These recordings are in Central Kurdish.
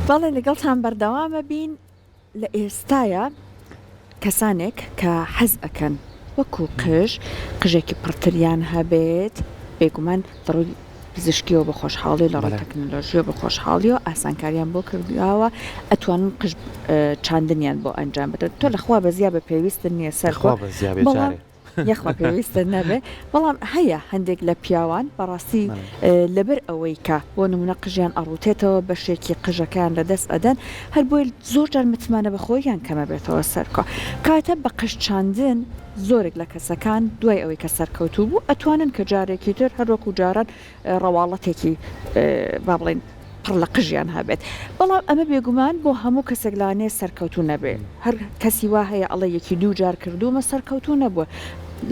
بەڵێ لەگەڵتان بەردەوامە بین لە ئێستایە کەسانێک کە حەز ئەکەن وەکو قژێکی پڕتریان هەبێت بێگومان دڕووی پزیشکیەوە بە خۆشحاڵی لە ڕێی تەکنۆلۆژیە بە خۆشحاڵی و ئاسانکاریان بۆ کردووە ئەتوانن قژ چاندنیان بۆ ئەنجام بدەن تۆ لەخوا بەزیا بە پێویستن نییە سەرخوا یەخوا پێویستە نەبێ بەڵام هەیە هەندێک لە پیاوان بەڕاستی لەبەر ئەوەی کە بۆ نمونە قژیان ئەڕوتێتەوە بەشێکی قژەکان لە دەست ئەدەن هەر بۆی زۆر جار متمانە بەخۆیان کەمە بێتەوە سەرکە کاتە بە قژ چاندن زۆرێک لە کەسەکان دوای ئەوەی کە سەرکەوتوو بوو ئەتوانن کە جارێکی تر هەروەکو جاران ڕەواڵەتێکی با بڵێن پڕ لە قژیان هەبێت بەڵام ئەمە بێگومان بۆ هەموو کەسێک لانێ سەرکەوتو نەبێ هەر کەسی وا هەیە ئەڵە یەکی دوو جار کردومە سەرکەوتو نەبووە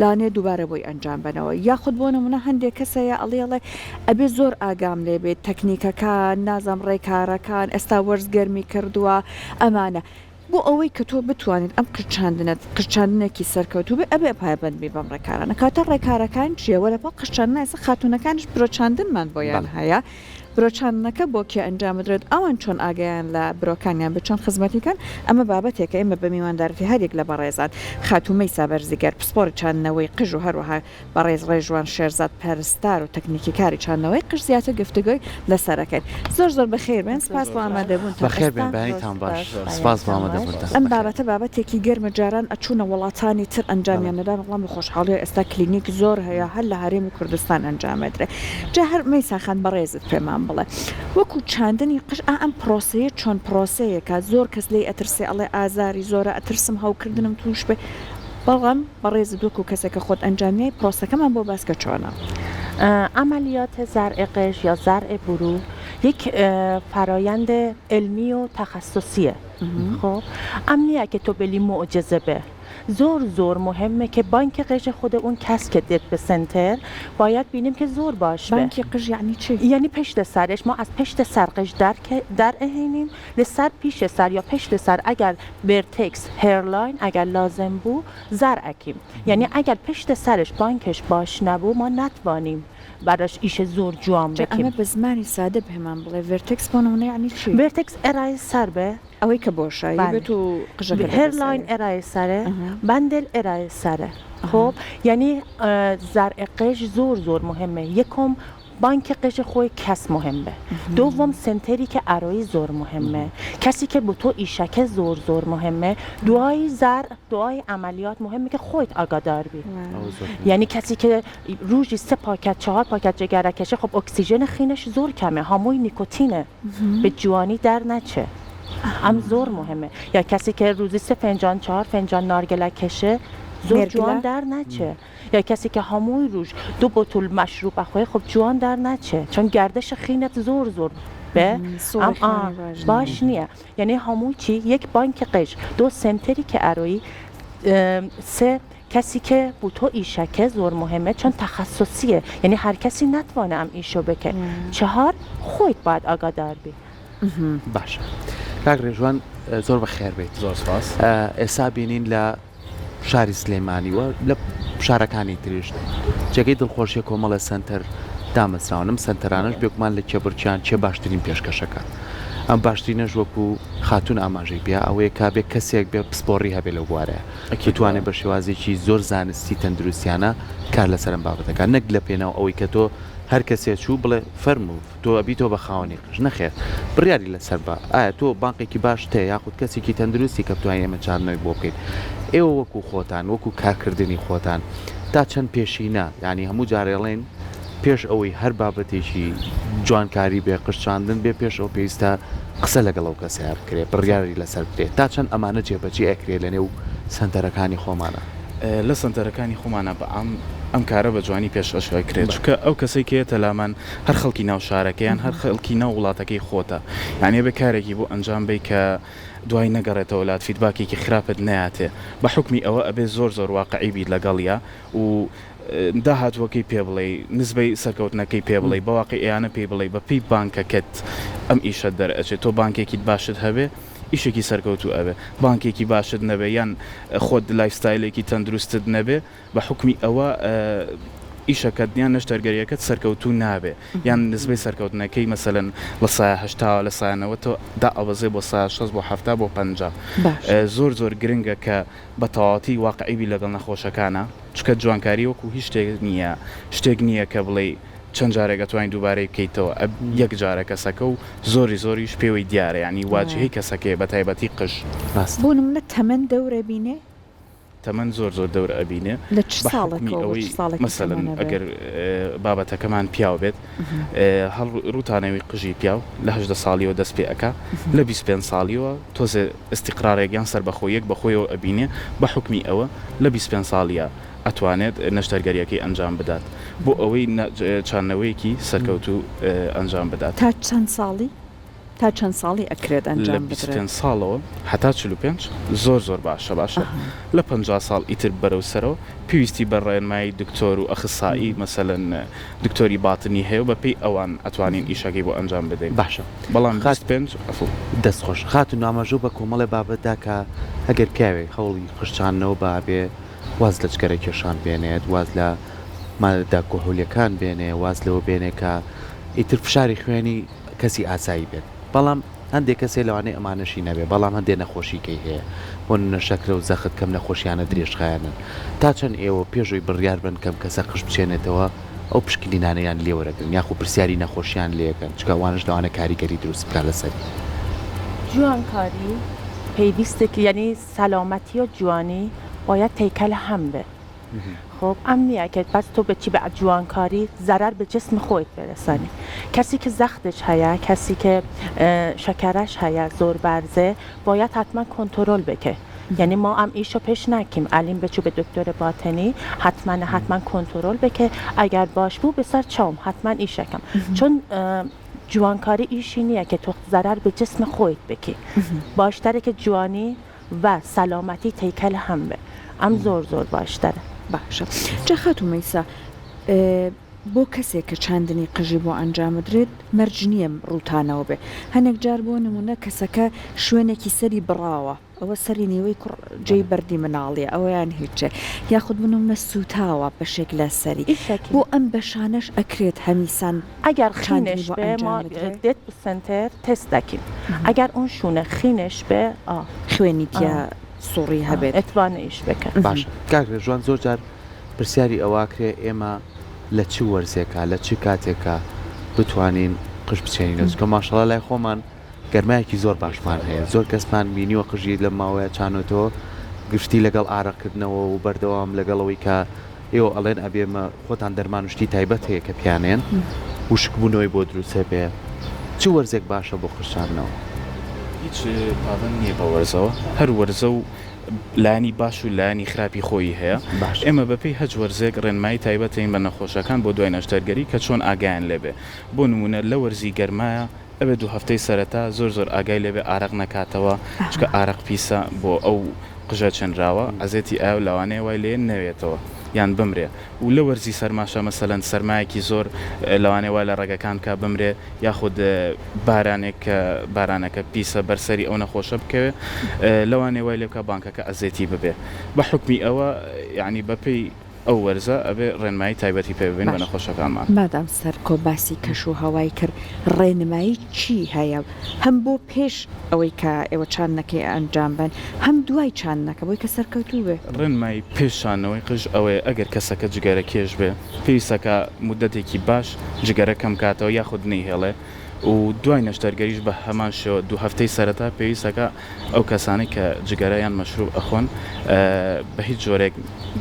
لانێ دووبارە بۆی ئەنجام بنەوە یاخود بۆ نمونە هەندێک کەسەیە ئەڵێڵێ ئەبێ زۆر ئاگام لێبێت تەکنیکەکان نازام ڕێکارەکان ئێستا وەرزگەرمی کردووە ئەمانە بۆ ئەوەی کە تۆ بتوانیت ئەم قژچاندنێکی سەرکەوتوو بێ ئەبێ پایبەندبی بەم ڕێکارانە کاتە ڕێکارەکان چیەوە لە بەڵ قژچاندن ئێستا خاتونەکانش برۆچاندنمان بۆیان هەیە برۆچاندنەکە بۆ کێ ئەنجامدرێت ئەوان چۆن ئاگیان لە برۆکانیان بچۆن خزمەتیکەن ئەمە بابەتێکە ئێمە بە میواندارەتی هەرێک لە بەڕێزان خاتومەی سابەرزیگەر پسپۆری چاندنەوەی قژ و هەروەها بەڕێز ڕێژوان شێرزاد پەرستار و تەکنیکی کاری چاندنەوەی قژ زیاتر گفتگۆی لەسەرەکەن زۆر بەخێر بێن سپاس بۆ ئامادەبوون بەخێر بێن بەیانیتان باش سپاس بۆ ئامادەبوون ئەم بابەتە بابەتێکی گەرمە جاران ئەچوونە وڵاتانی تر ئەنجامیان نەدان وەڵام خۆشحاڵی ئێستا کلینیک زۆر هەیە هەر لە هەرێمی کوردستان ئەنجامەدرێ جا هەر مەیساخان بەڕێزت پێمان بڵێ وەکو چاندنی قژ ئەم پرۆسەیە چۆن پرۆسەیەکە زۆر کەس لی ئەترسێ ئەڵێ ئازاری زۆرە ئەترسم هەوکردنم توش بێ بەڵام بەڕێز دووکو کەسێکە خۆت ئەنجامیای پرۆسەکەمان بۆ باسکە چۆنە عملیات زرع قژ یا زرع برو یک فرایند علمی و تخصصیه خب امنیه که تو بلی معجزه به زور مهمه که بانک قژ خود اون کس که دید به سنتر باید بینیم که زور باشه. بانک قژ یعنی چی؟ یعنی پشت سرش ما از پشت سر قژ در اهینیم لسر پیش سر یا پشت سر اگر ورتکس هیرلاین اگر لازم بود زر اکیم یعنی اگر پشت سرش بانکش باش نبود ما نتوانیم براش ایش زور جوام بکیم. اما به زمانی ساده بهمان بله ورتکس بانونه یعنی چی؟ ورتکس ارائه سر به اوی که باشه به تو قژک هیرلاین ارائه سره بندل ارائه سره خب یعنی زرع قژ زور مهمه یکم بانک قژ خوی کس مهمه دوم سنتری که ارایی زور مهمه کسی که بوتو ایشکه زور مهمه دعای عملیات مهمه که خودت آگادار بی یعنی کسی که روزی 3 پاکت 4 پاکت جگره کشه خب اکسیژن خینش زور کمه هموی نیکوتینه به جوانی در نچه هم زور مهمه یا کسی که روزی 3 فنجان 4 فنجان نارگله کشه زور جوان در نچه یا کسی که هموی روز 2 بطل مشروب بخواه خب جوان در نچه چون گردش خینت زور به باش نیه یعنی هموی چی یک بانک قژ 2 سنتری که ارایی 3 کسی که بوتو ایشکه زور مهمه چون تخصصیه یعنی هر کسی نتوانه ام ایشو بکه 4 خودت باید آگادار بی باشه کاک ڕێژوان زۆر بەخێر بێت زۆر سپاس ئێستا بینین لە شاری سلێمانی و لە شارەکانی تریش جێگەی دڵخۆشیە کۆمەڵە سنتەر دامەزراونم سنتەرانش بێگومان لە کێبرچیان چێ باشترین پێشکەشەکە ئەم باشترینەش وەکو خاتون ئاماژەی بیا ئەوەیە کا بێ کەسێک بێ پسپۆڕی هەبێ لەو بوارەیە بتوانێت بە شێوازێکی زۆر زانستی تەندروستیانە کار لەسەرم بابەتەکە نەک لە پێناو ئەوەی کە تۆ هەر کەسێک چوو بڵێ فەرموو تۆ ئەبیتۆ بە خاوەنی قژ نەخێر بڕیاری لەسەر بە ئایا تۆ بانقێکی باش تێ یاخود کەسێکی تەندروستی کە بتوانین ئێمە چارنەوەی بۆ بکەین ئێوە وەکو خۆتان وەکو کارکردنی خۆتان تا چەند پێشینە یعنی هەموو جارێڵێن پێش ئەوەی هەر بابەتێکی جوانکاری بێ قژچاندن بێ پێش ئەو پێویستە قسە لەگەڵ ئەو کەسە بکرێت بڕیاری لەسەر بکرێت تا چەند ئەمانە جێبەجێ ئەکرێت لە نێو سنتەرەکانی خۆمانە لە سنتەرەکانی خۆمانە بە ئەم کارە بە جوانی پێشەشای کرێت چونکە ئەو کەسێک کێتە لامان هەر خەڵکی ناو شارەکەیان هەر خەڵکی ناو وڵاتەکەی خۆتە یعنی بە کارێکی بۆ ئەنجام بی کە دوای نەگەڕێتەوە وڵات فیدباکێکی خراپت نایاتێ بە حکمی ئەوە ئەبێ زۆر واقعی بیت لەگەڵیە و داهاتوەکەی پێ بڵێ نسبەی سەرکەوتنەکەی پێ بڵێ بەواقعی ئەیانە پێی بڵێ بە پێی بانکەکەت ئەم ئیشت دەرئەچێت تۆ بانکێکیت باشت هەبێ ئیشێکی سەرکەوتو ئەبێ بانکێکی باشت نەبێ یان خۆت لایفستایلێکی تەندروستت نەبێ بە حکمی ئەوە ئیشەکەت یان نەشتەرگەریەکەت سەرکەوتو نابێ یان نسبەی سەرکەوتنەکەی مەسەلەن لە سایە هەشتا لە سایەنەوە تۆ دا ئەوەزێ بۆ سایە 6 بۆ 7 بۆ 50 زۆر گرنگە کە بە تەواوەتی واقعیبی لەگەڵ نەخۆشەکانە چکە جوانکاری وەکو هیچ شتێک نییە کە بڵێ چەند جارێک توانین دووبارەی بکەیتەوە یەک جارە کەسەکە و زۆریش پێوەی دیارە ینی واجهەی کەسەکەی بە تایبەتی قژ بۆ نمونە تەمەن دەورە بینێ تەمەەن زۆر دەورە ئەبینێ لە چ ساڵێک مەسەلەن ئەگەر بابەتەکەمان پیاو بێت هەڵ ڕوتانەوەی قژی پیاو لە 18 ساڵیەوە دەست پێ ئەکا لە 25 ساڵیەوە تۆزێ استیقرارێکیان سەر بەخۆیەک بەخۆیەوە ئەبینێ بە حکمی ئەوە لە 25 ساڵیە ئەتوانێت نەشتەرگەریەکەی ئەنجام بدات بۆ ئەوەی چانەوەیەکی سەرکەوتو ئەنجام بدات تا چەند ساڵی ئەکرێت ئەنجام بدرێت لە 25 ساڵەوە هەتا 45 زۆر باشە لە 50 ساڵ ئیتر بەرەو سەرەوە پێویستی بە ڕێنمایی دکتۆر و ئەخسایی مەسەلەن دکتۆری باتنی هەیە بەپێی ئەوان ئەتوانین ئیشەکەی بۆ ئەنجام بدەین باشە بەڵام دەستخۆش خاتون نامەژوو بە کۆمەڵی بابەتدا کە ئەگەر پیاوێک هەوڵی خشتانەوە بابێ واز لە جگەرە کێشان بێنێت واز لە مادەدا کۆهولیەکان بێنێ واز لەوە بێنێ کە ئیتر فشاری خوێنی کەسی ئاسایی بێت بەڵام هەندێک کەسێ لەوانەیە ئەمانەشی نەبێ بەڵام هەندێک نەخۆشیکەی هەیە بۆ نەشەکرە و زەخت کەم نەخۆشیانە درێژخایانن تا چەند ئێوە پێشووی بڕیار بن کەم کەسە قش بچێنێتەوە ئەو پشکنینانەیان لێوەرەگرن یاخو پرسیاری نەخۆشیان لێەکەن چکە وانش لەوانە کاریگەری دروست بکات لەسەری جوانکاری پێویستێکی یعنی سەلامەتی و جوانی باید تیکل هم به خب امنیه که بس تو به چی به جوانکاری ضرر به جسم خودت برسانی کسی که زختش هیا کسی که شکرش هیا زور برزه باید حتما کنترل بکه یعنی ما هم ایشو پیش نکیم علیم بچو به دکتر باطنی حتما کنترل بکه اگر باش بو بسر چام حتما ایشکم چون جوانکاری ایشی نیه که تو ضرر به جسم خودت بکی باشتره که جوانی و سلامتی تیکل هم به ئەم زۆر باشترە باشە جاخات و مەیسا بۆ کەسێک کە چاندنی قژی بۆ ئەنجامدرێت مەرج نییە ڕوتانەوە بێ هەنێک جار بۆ نمونە کەسەکە شوێنێکی سەری بڕاوە ئەوە سەری نیوەی جێی بەردی مناڵیە ئەوەیان هیچێ یاخود بنمونە سوتاوە بەشێک لە سەری بۆ ئەم بەشانەش ئەکرێت هەمیسان ئەگەر خینش بێ ما دێت سنتەر تست دەکەین ئەگەر ئەون شوونە خینش بێ خوێنی تیا سوڕی هەبێت ئەتوانە ئیش بکەن باش کاکرێ جوان زۆر جار پرسیاری ئەواکرێ ئێمە لە چ وەرزێکە لە چ کاتێکە بتوانین قش بچێنینە چکە ماشەڵڵا لای خۆمان گەرمایەکی زۆر باشمان هەیە زۆر کەسمان بینیوە قژی لە ماوەیە چانۆتەوە گشتی لەگەڵ ئاڕەکردنەوە و بەردەوام لەگەڵەوەی کە ئێوە ئەڵێن ئەبێمە خۆتان دەرمان شتی تایبەت هەیە کە پیانێن وشکبوونەوەی بۆ دروستە بێ چ وەرزێک باشە بۆ خشتانەوە هیچ پابند نییە بە وەرزەوە هەر وەرزە و لانی باش و لانی خراپی خۆی هەیە ئێمە بەپێی هەج وەرزێک ڕێنمایی تایبەتین بە نەخۆشەکان بۆ دوای نەشتەرگەری کە چۆن ئاگایان لێبێ بۆ نمونە لە وەرزی گەرمایە ئەبێ 2 هەفتەی سەرەتا زۆر ئاگای لێبێ ئارەق نەکاتەوە چکە ئارەق پیسە بۆ ئەو قژە چەندراوە ئەزێتی ئاو لەوانەیە وای لێ نەوێتەوە یان بمرێ و لە وەرزی سەرماشە مەسەلەن سەرمایەکی زۆر لەوانەیە وای لە ڕێگەکان کا بمرێ یاخود بارانەکە پیسە بەرسەری ئەو نەخۆشە بکەوێ لەوانەیە وای لێبکە بانکەکە ئەزێتی ببێ بە حکمی ئەوە یعنی بەپێی ئەو وەرزە ئەبێ ڕێنمایی تایبەتی پێ ببین بە نەخۆشەکانمان مادام سەرکۆ باسی کەش و هەوای کرد ڕێنمایی چی هەیە هەم بۆ پێش ئەوەی کە ئێوە چاندنەکەی ئەنجام بن هەم دوای چاندنەکە بۆی کە سەرکەوتوو بێ ڕێنمایی پێشانەوەی قژ ئەوەیە ئەگەر کەسەکە جگەرە کێش بێ پێویستەکە مودەتێکی باش جگەرە کەم کاتەوە یاخود نەیهێڵێ و دوای نەشتەرگەریش بە هەمان شێوە 2 هەفتەی سەرەتا پێویستەکە ئەو کەسانی کە جگەرەیان مەشروب ئەخۆن بە هیچ جۆرێک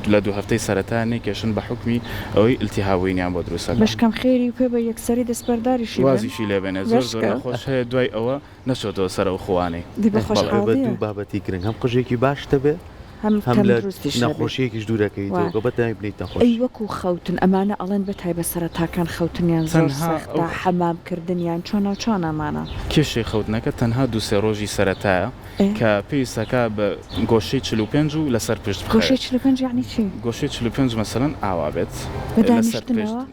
لە 2 هەفتەی سەرەتا نێکێشن بە حکمی ئەوەی ئیلتیهابوونیان بۆ دروستە بەشکەم خێری پێ بە یەکسەری دەستبەرداریشی وازیشی لێبێنێ زۆر نەخۆش هەیە دوای ئەوە نەچۆتەوە سەر ئەو خوانەی دوو بابەتی گرنگ هەم قژێکی باش دەبێ هەم لە نەخۆشیەکیش دوورەکەیتەوە بەتای بنیت نەخۆش ئەی وەکو خەوتن ئەمانە ئەڵێن بەتای بە سەرەتاکان خەوتنیان زۆر سەختە حەمامکردنیان چۆن ئەمانە کێشەی خەوتنەکە تەنها 2-3 ڕۆژی سەرەتایە کە پێویستەکە بە گۆشەی 45 و لەسەر پشت گۆشەی 45 یعنی چی؟ گۆشەی 45 مەسەلەن ئاوا بێت بەدانیشتنەوە؟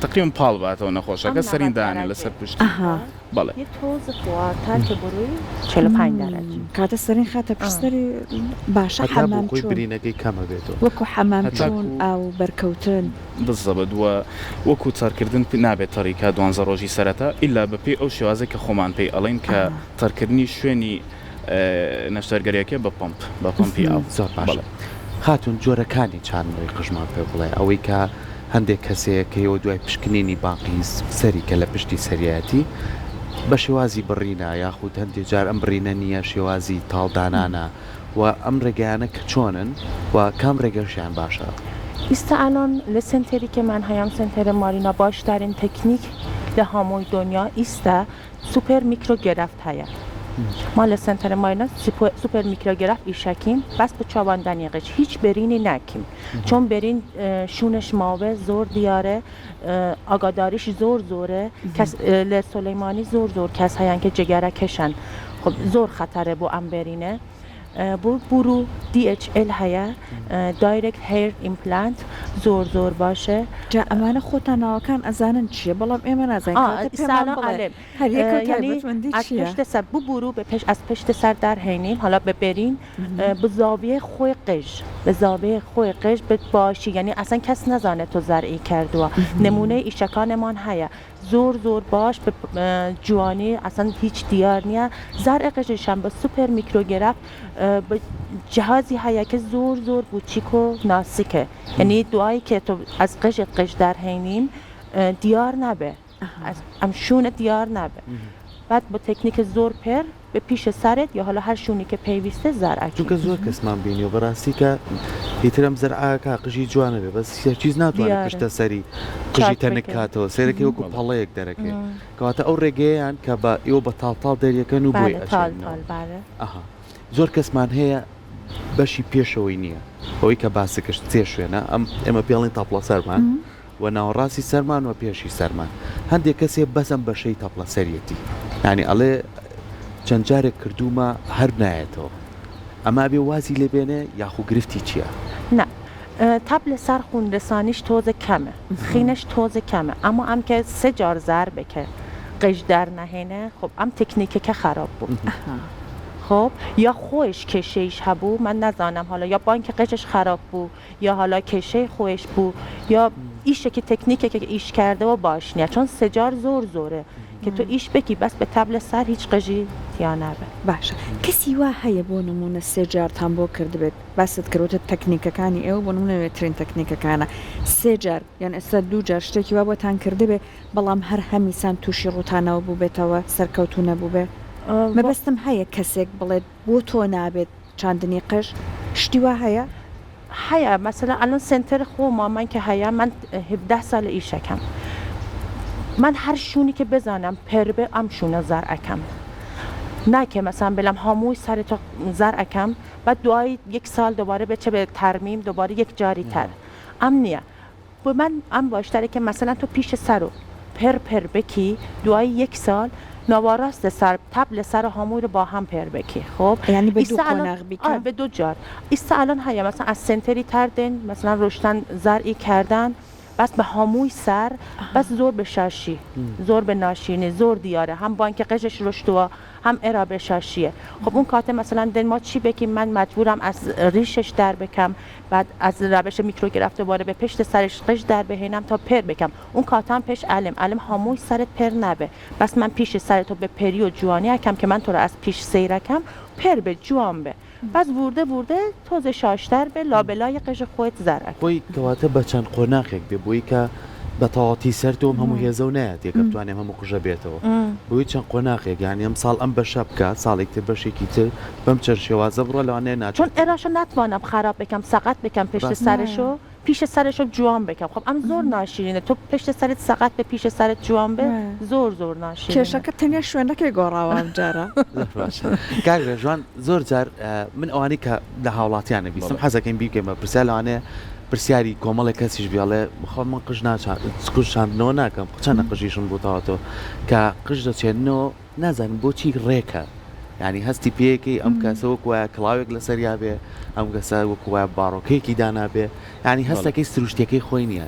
تقریبا پاڵ باتەوە نەخۆشەکە سەریندانێ لەسەر پشت بەڵێ یه تۆز خواتر که بروی 45 درجه کاتە سەرین خاتە پرسەری باشە هەتا بۆ حەمام خۆی چوون برینەکەی کەمە بێتەوە وەکو حەمام هەتا چوون ئاو بەرکەوتن بزەبت وە وەکو چارکردن نابێت تەریکە 12 ڕۆژی سەرەتا ئللا بەپێی ئەو شێوازە کە خۆمان پێی ئەڵێن کە تەرکردنی شوێنی نەشتەرگەریەکە بە پمپی ئاو زۆر باش خاتون جۆرەکانی چانەوەی قژمان پێ بڵێ ئەوەی کە هەندێک کەسەیە کەەوە دوای پشکنینی باقی سەری کە لە پشتی سەریەتی بە شێوازی بڕینە یاخود هەندێک جار ئەم بڕینە نییە شێوازی تاڵدانانە و ئەم ڕێگەیانە کە چۆنن و کام ڕێگەشیان باشە. ایستا الان لسنتری که من هایم سنتر مارینا باشترین تکنیک ده هاموی دنیا ایستا سوپر میکروگرافت هیا ما لسنتر مارینا سوپر میکروگرافت ایشکیم بس به چاواندنی قش هیچ برینی نکیم چون برین شونش ماوه زور دیاره آگاداریش زوره کس لسلیمانی زور کس هیان که جگره کشن خب زور خطره بو ام برینه برو DHL هیا دایرکت هیر ایمپلانت زور باشه جا ئەمانە خۆتانەوەکان ئەزانن چییە بەڵام ئێمە نازانین یعنی از پشت سر برو به از پشت سر در هینیم حالا ببرین به زاویه خوی قش به زاویه خوی قش باشی یعنی اصلا کس نزانه تو زرعی کردو نمونه ایشکانمان هیا زور باش به جوانی اصلا هیچ دیار نیه زرع قششم به سوپر میکروگرافت به جهازی هیا که زور بوچیک و ناسیکه یعنی دعایی که تو از قش در هینیم دیار نبه از امشون دیار نبه بعد با تکنیک زور پر به پیش سرت یا حالا هر شونی که پیوسته زرع چونکە زۆر کەسمان بینی و بەڕاستی کە هیترم زەرعاکە قژی جوانە بێ بەس چیز ناتوانێت پشتە سەری قژی تەنکاتەوە سێرەکەی وەکو پەڵەیەک دەرەکەی کەواتە ئەو ڕێگەیان کە بە ئێوە بە تاڵ دەریەکەن و بۆی ئەها زۆر کەسمان هەیە بەشی پێشەوەی نییە ئەوەی کە باسەکەش چێ شوێنە ئێمە پێڵین تاپڵە سەرمان و ناوەڕاستی سەرمان و پێشی سەرمان هەندێک کەسێ بەسم بەشەی تاپڵە سەریەتی یعنی ئەڵێ چەند جارێک کردومە هەر نایێتەوە ئەما بێ وازی لێبێنێ یاخو گرفتی چییە؟ نه تبل سر خوندرسانیش توز کمه خینش توز کمه اما هم که 3 جار ضربه که قش در نهینه خب هم تکنیکه که خراب بود خب یا خوش کشهش هبو من نزانم حالا یا بانک قشش خراب بود یا حالا کشه خوش بود یا ایشه که تکنیکه که ایش کرده و باش نیه چون 3 جار زوره که تو ایش بکی بس به تبل سر هیچ قژی یا نبه باشە کەسی وا هەیە بۆ نمونە 3 جارتان بۆ کرد بێت باست کردوتە تەکنیکەکانی ئێوە بۆ نمونە وێترین تەکنیکەکانە 3 جار یان ئێستا 2 جار شتێکی وا بۆتان کردبێ بەڵام هەر هەمیسان تووشی ڕوتانەوە بوو بێتەوە سەرکەوتو نەبوو بێ مەبەستم هەیە کەسێک بڵێت بۆ تۆ نابێت چاندنی قژ شتی وا هەیە هەیە مثلا الان سنتر خۆما من که هەیە من 17 سال ئیشەکەم من هر شونی که بزنم پربه ام شونه زرعکم نه که مثلا بلم هاموی سر تو زرعکم بعد دعای 1 سال دوباره بچه به ترمیم دوباره 1 جاری تر ام نیه با من ام باشتره که مثلا تو پیش سرو پر بکی دعای 1 سال نواراست سر تبل سر هاموی رو با هم پر بکی خب یعنی به 2 قۆناغ بیکەن به 2 جار ایستا الان هیا مثلا از سنتری تردن مثلا رشتن زرعی کردن بس به هاموی سر بس زور به شاشی زور به ناشینی زور دیاره هم بانک قشش رشدوا هم ارابه شاشیه خب اون کاته مثلا دن ما چی بکیم من مجبورم از ریشش در بکم بعد از روش میکروگرافت دوباره به پشت سرش قش در بهینم تا پر بکم اون کاتم پش علم هاموی سرت پر نبه بس من پیش سرتو به پری و جوانی اکم که من تو رو از پیش سیرکم پر به جوان به بس ورده توز شاشتر به لابلای قش خودت زرک خۆی کەواتە بە چەند قۆناغێک بێ بۆی کە بە تەواتی سەرتۆم هەموو هێزە و نایەت یەکە بتوانێم هەموو قژە بێتەوە بۆی چەند قۆناغێک یانی ئەم ساڵ ئەم بەشە بکە ساڵێک تر بەشێکی تر بەم چەند شێوازە بڕۆ لەوانەیە ناچێت چون ئێراشو ناتوانم خراب بکەم سەقەت بکەم پشت سرشو پیش سرشو جوان بکەم خب ئەم زۆر ناشرینە تو پشت سرت سەقەت به پیش سرت جوان به زۆر ناشرینە کێشەکە تەنیا شوێنەکەی گۆڕاوە ئەم جارە کاگرێ جوان زۆر جار من ئەوانەی کە لە هاوڵاتیانە بیستم حەزەکەین بیکەمە پرسیار لەوانەیە پرسیاری کۆمەڵێک کەسیش بیاڵێ بخۆ من قژ شاندنەوە ناکەم چەندە قژیشم بووتەوەتەوە کە قژ دەچێنەوە نازانم بۆچی ڕێکە یعنی هەستی پێیەکەی ئەم کەسە وەکوایە کڵاوێک لەسەریا بێ ئەم کەسە وەکوایە باڕۆکەیەکی دانابێ یعنی هەستەکەی سروشتەکەی خۆی نییە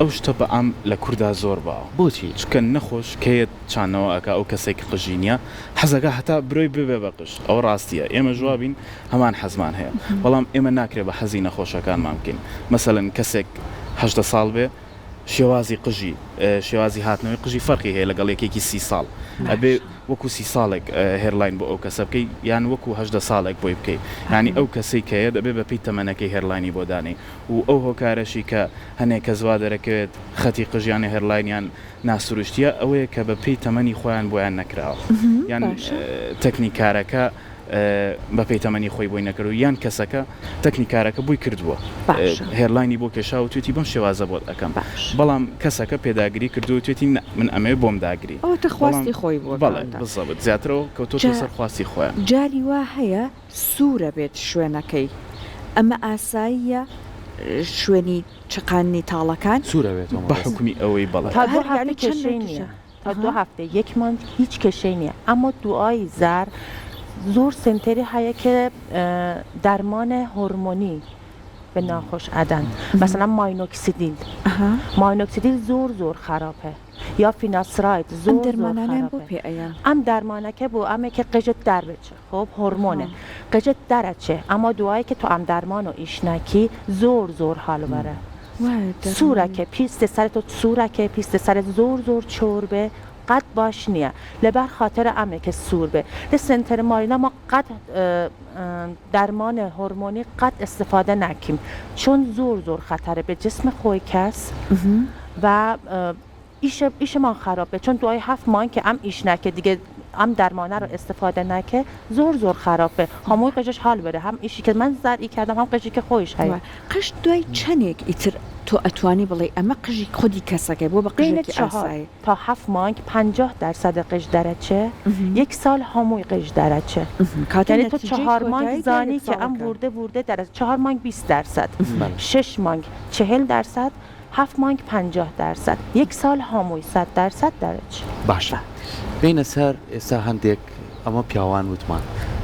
ئەو شتە بە ئەم لە کووردا زۆر باوە بۆچی چکە نەخۆش کەیت چانەوە ئەکا ئەو کەسێک قژی نییە حەزەکە هەتا برۆی ببێ بە قژ ئەو ڕاستیە ئێمە جوابین هەمان حەزمان هەیە بەڵام ئێمە ناکرێت بە حەزی نەخۆشەکانمان بکەین مەسەلەن کەسێک 18 ساڵ بێ شێوازی قژی شێوازی هاتنەوەی قژی فەرقی هەیە لەگەڵ یەکێکی 30 ساڵ ئەبێ وەکو 30 ساڵێک هێرلاین بۆ ئەو کەسە بکەی یان وەکو 18 ساڵێک بۆی بکەیت ینی ئەو کەسەی کەیە دەبێت بە پێی تەمەنەکەی هێرلاینی بۆ دانێ و ئەو هۆکارەشی کە هەنێک کە زوا دەرەکەوێت خەتی قژیانی هێرلاینیان ناسروشتیە ئەوەیە کە بە پێی تەمەنی خۆیان بۆیان نەکراوە یان تەکنیکارەکە بە پێی تەمەنی خۆی بۆی نەکرد یان کەسەکە تەکنیکارەکە بووی کردووە هێرلاینی بۆ کێشا و توێتی بەم شێوازە بۆت ئەەکەم بەڵام کەسەکە پێداگیری کردو توێتی من ئەمێ بۆم داگری ئەو تەخواستی خۆی بۆ بەڵێ بزەبت زیاترەوە کەوتۆ سەر خواستی خۆیان جاری وا هەیە سوورە بێت شوێنەکەی ئەمە ئاساییە شوێنی چقانی تاڵەکان سوورەوێت بە حکومی ئەوەی بەڵێ تا 2 هەفتە کێشەی نییە تا 2 هەفتە 1 مانگ هیچ کێشەی نییە ئەمە دوای زار زۆر سنتری هەیە کە دەرمانە هۆرمۆنی بە ناخۆش ئەدەن مثلا ماینۆکسیدیل زۆر خراپە یا فیناسراید زۆر خراپە ئەم دەرمانەکە بۆ ئەمێکە قژت دەربچێ خۆب هۆرمۆنە قژت دەرەچێ ئەمە دوایی کە تۆ ئەم دەرمان و ئیشنەکی زۆر هەڵبەرە سوورەکە پیستە سەرت و سوورەکە پیستە سەرت زۆر چۆر بێ قد باش نییە لەبەر خاطر ئەمێکە سوور بێ لە سنتەر مارینە ما قد دەرمانە هۆرمۆنی قد استفاده ناکەین چۆن زۆر خەتەرە بێ جسم خۆی کەس و ئیشمان خراپە چۆن دوای 7 مانگ کە ئەم ئیش ناکە دیگە ئەم دەرمانە رو استفاده نکە زۆر خراپە هەمووی قژش حال بەرە هەم ئیشی کە من زەرئی کردم هەم قژی کە خۆیش هەیە قژ دوای چەندێک ئیتر تۆ ئەتوانی بڵێ ئەمە قژی خودی کەسەکە بۆ بە قژێکی ئاسایی تا 7 مانگ 50% قژ دەرەچێ 1 سال هەمووی قژ دەرەچێ یعنی تو 4 مانگ زانی کە ئەم ورده دەرەچ 4 مانگ 20% 6 مانگ 40% 7 مانگ 50% 1 سال هەمووی 100% دەرەچێ باشە بینە سەر ئێستا هەندێک ئەمە پیاوان وتمان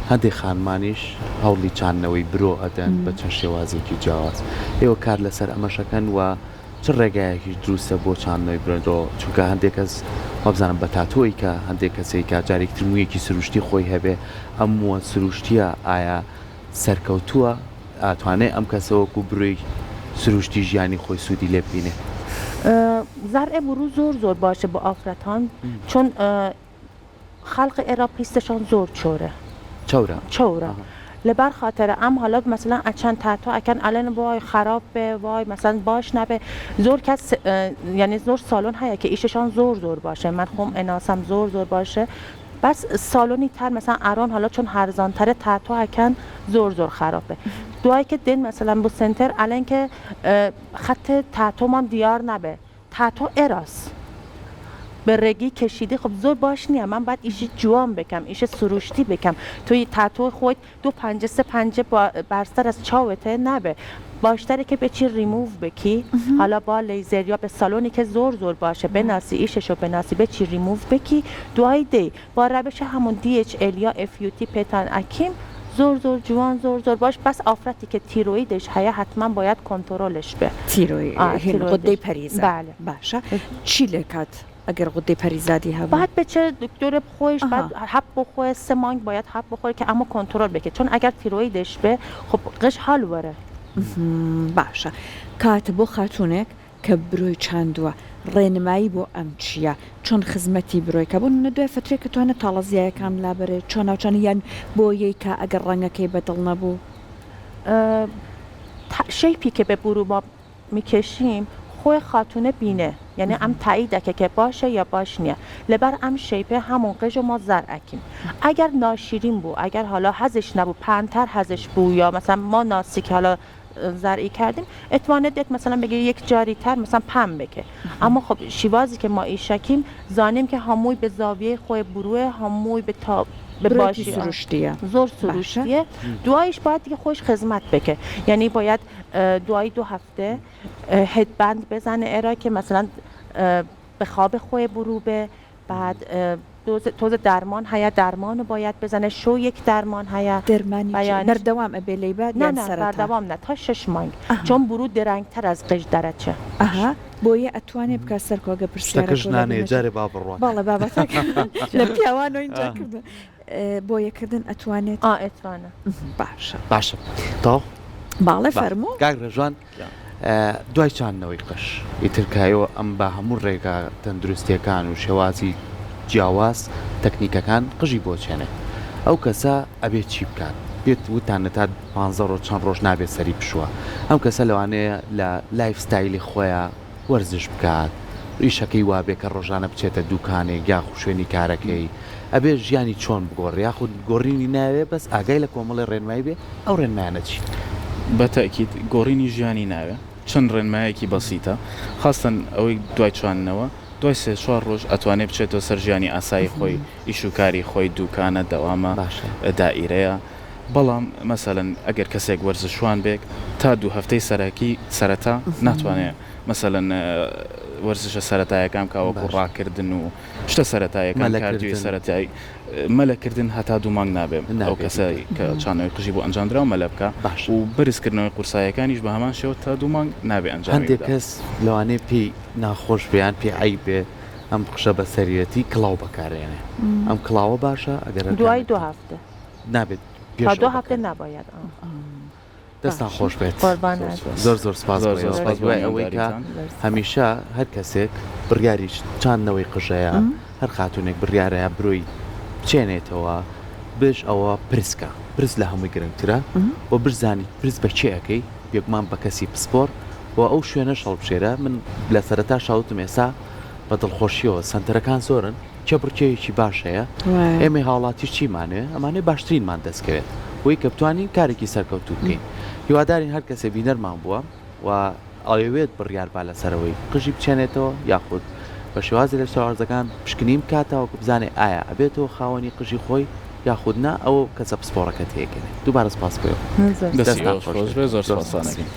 هەندێک خانمانیش هەوڵی چاندنەوەی برۆ ئەدەن بە چەند شێوازێکی جیاواز ئێوە کار لەسەر ئەمەشەکەن و چ ڕێگایەکی دروستە بۆ چاندنەوەی برۆ چونکە هەندێک کەس وابزانم بە تاتۆی کە هەندێک کەسێک کە جارێکتر موویەکی سروشتی خۆی هەبێ ئەم مووە سروشتیە ئایا سەرکەوتووە ئاتوانێت ئەم کەسەوەکو بڕۆی سروشتی ژیانی خۆی سوودی لێ ببینێ زەرعە بڕوو زۆر باشە بۆ ئافرەتان چۆن خەڵقی ئێرە پیستەشان زۆر چۆرە لەبەر خاطرە ئەم حالا مثلا ئەچەند تاتۆ ئەکەن ئەلێن وای خراپ بێ وای مثلا باش نەبێ زۆر کەس یعنی زۆر ساڵۆن هەیە کە ئیششان زۆر باشە من خۆم ئەناسم زۆر باشە بس سالونی تر مثلا ئاران حالا چون هەرزانترە تاتۆ ئەکەن زۆر خراپە دوای کە دێن مثلا بۆ سنتەر ئەلێن کە خەت تاتۆمان دیار نەبێ تاتۆ ئێراس به ڕێگی کەشیدی خب زۆر باش نییە من باید ئیشی جوان بکەم ئیش سروشتی بکەم توی تاتۆ خۆیت 2.5 بەرزتر از چاوتە نەبێ باشتره که بچی ریموو بکی حالا با لیزر یا به سالونی که زۆر باشه بناسی ایششو بناسی بچی ریموو بکی دوای دی با روش همون DHL یا FUT پتان اکیم زۆر جوان زۆر باش بس ئافرەتی که تیرویدش هەیە حتما باید کنترلش به غدەی پەریزاد بله باشە چی لێکات ئەگەر غدەی پەریزادی هەبوو باید بچه دکتر خۆش بعد حب بخوره 3 مانگ باید حب بخوره که اما کنترل بکه چون اگر تیرویدش به خب قش حال وره باشە کاتە بۆ خاتونێک کە برۆی چاندووە ڕێنمایی بۆ ئەم چییە چۆن خزمەتی برۆی کە بوون دوای فترێک کە توانە تاڵەزیایەکان لابرێت چۆن ناوچانی یان بۆ یەکە ئەگەر ڕەنگەکەی بەدڵ نەبوو شەیپی کە بە بورو ما میکەشیم خۆی خاتونە بینێ یعنی ئەم تایید دەکە کە باشە یا باش نییە لەبەر ئەم شەیپێ هەموو قژ ما زەر ئەکیم ئەگەر ناشیرین بوو ئەگەر حالا حەزش نەبوو پانتر حەزش بوو یا مثلا ما ناسیک حالا زرعی کردیم اتوانه دید مثلا بگه یک جاری تر مثلا پم بکه اما خب شیوازی که ما ایشکیم زانیم که هموی به زاویه خوی بروه هموی به تا به باشی سروشتیه زور سروشتیه دوایش باید دیگه خوش خدمت بکه یعنی باید دوای 2 هفته هدبند بزنه ارا که مثلا به خواب خوی برو به بعد تۆزە درمان هەیە درمان و باید بزنه شو یک درمان هەیە دەرمانی بەیانش- بەردەوام ئەبێ لی بعد نه یان نه سەرەتا بەردەوام نە تا 6 مانگ ئەها. چۆن برود درەنگتر از قژ دەرەچێ ئەها بۆیە ئەتوانێت بکە سەرکۆگە شتەکەش نانێ جارێ با بڕوە باڵە بابەتەکە لە پیاوانەوە اینجا کردن بۆ یەکردن ئەتوانێت ئەتوانە باشە باشە تاو باڵێ فەرموو کاک ڕێژوان دوای چاندنەوەی قش ئیترکایەوە ئەم با هەموو ڕێگا تەندروستیەکان و شێوازی جیاواز تەکنیکەکان قژی بۆ چێنێ ئەو کەسە ئەبێت چی بکات بێت وتانە تا 15 ڕۆژ چەند ڕۆژ نابێت سەری پشووە ئەم کەسە لەوانەیە لە لایف ستایلی خۆیان وەرزش بکات ڕیشەکەی وابێ کە ڕۆژانە بچێتە دوکانێک یاخ شوێنی کارەکەی ئەبێ ژیانی چۆن بگۆڕ یاخود گۆڕینی ناوێ بەس ئاگای لە کۆمەڵی ڕێنمایی بێ ئەو ڕێنمایانە چی بەتەکیید گۆڕینی ژیانی ناوێ چەند ڕێنمایەکی بەسیتە خاستن ئەوەی دوای چوانەوە دوای 3-4 ڕۆژ ئەتوانێت بچێتەوە سەر ژیانی ئاسایی خۆی ئیشوکاری خۆی دوکانە دەوامە باشە دائیرەیە بەڵام مەسەلەن ئەگەر کەسێک وەرزشوان بێک تا 2 هەفتەی سەرەتا ناتوانێت مەسەلەن وەرزشە سەرەتایەکان کاوەکو ڕاکردن و شتە سەرەتایەکان کاردیوی سەرەتایی مەلەکردن هەتا 2 مانگ نابێت ئەو کەسە کە چانەوەی قژی بۆ ئەنجامدرا و مەلە بکە باش و بەرزکردنەوەی قورسایەکانیش بە هەمان شێوە تا 2 مانگ نابێ ئەنجام هەندێک کەس لەوانەیە پێی ناخۆش بیان پێ عیب بێ ئەم قشە بە سەریەتی کڵاو بەکارێنێ ئەم کڵاوە باشە ئەگەر دوای 2 هەفتە نابێت تا 2 هەفتە نباید دەستان خۆش بێت قوربانە زۆر سپاس دوای ئەوەی کە هەمیشە هەر کەسێک بڕیاریش چاندنەوەی قژەیە هەر خاتونێک بڕیارەیە بڕۆی بچێنێتەوە بش ئەوە پرسکە پرس لە هەمووی گرنگترە و برزانی پرس بە چێەکەی بێگومان بە کەسی پسپۆر و ئەو شوێنە شەڵبژێرە من لە سەرەتا شاوتم ئێستا بە دڵخۆشیەوە سنتەرەکان زۆرن چەبڕکێوێکی باشەیە ئێمە هاوڵاتی چیمانێ ئەمانێ باشترینمان دەستکەوێت بۆی کە بتوانین کارێکی سەرکەوتوو بکەین هیوادارین هەر کەسێ بینەرمان بووە و ئاوێت بڕیار با لەسەرەوەی قژی بچێنێتەوە یاخود بە شێوازی لە شێوازەکان پشکنیم کاتەوە کە بزانێ ئایا ئەبێتەوە خاوەنی قژی خۆی یاخودنا ئەوە کەسە پسپۆڕەکە تێکێنێت دووبارە سپاس بکەوە دەستی زۆر سپاسانەکەین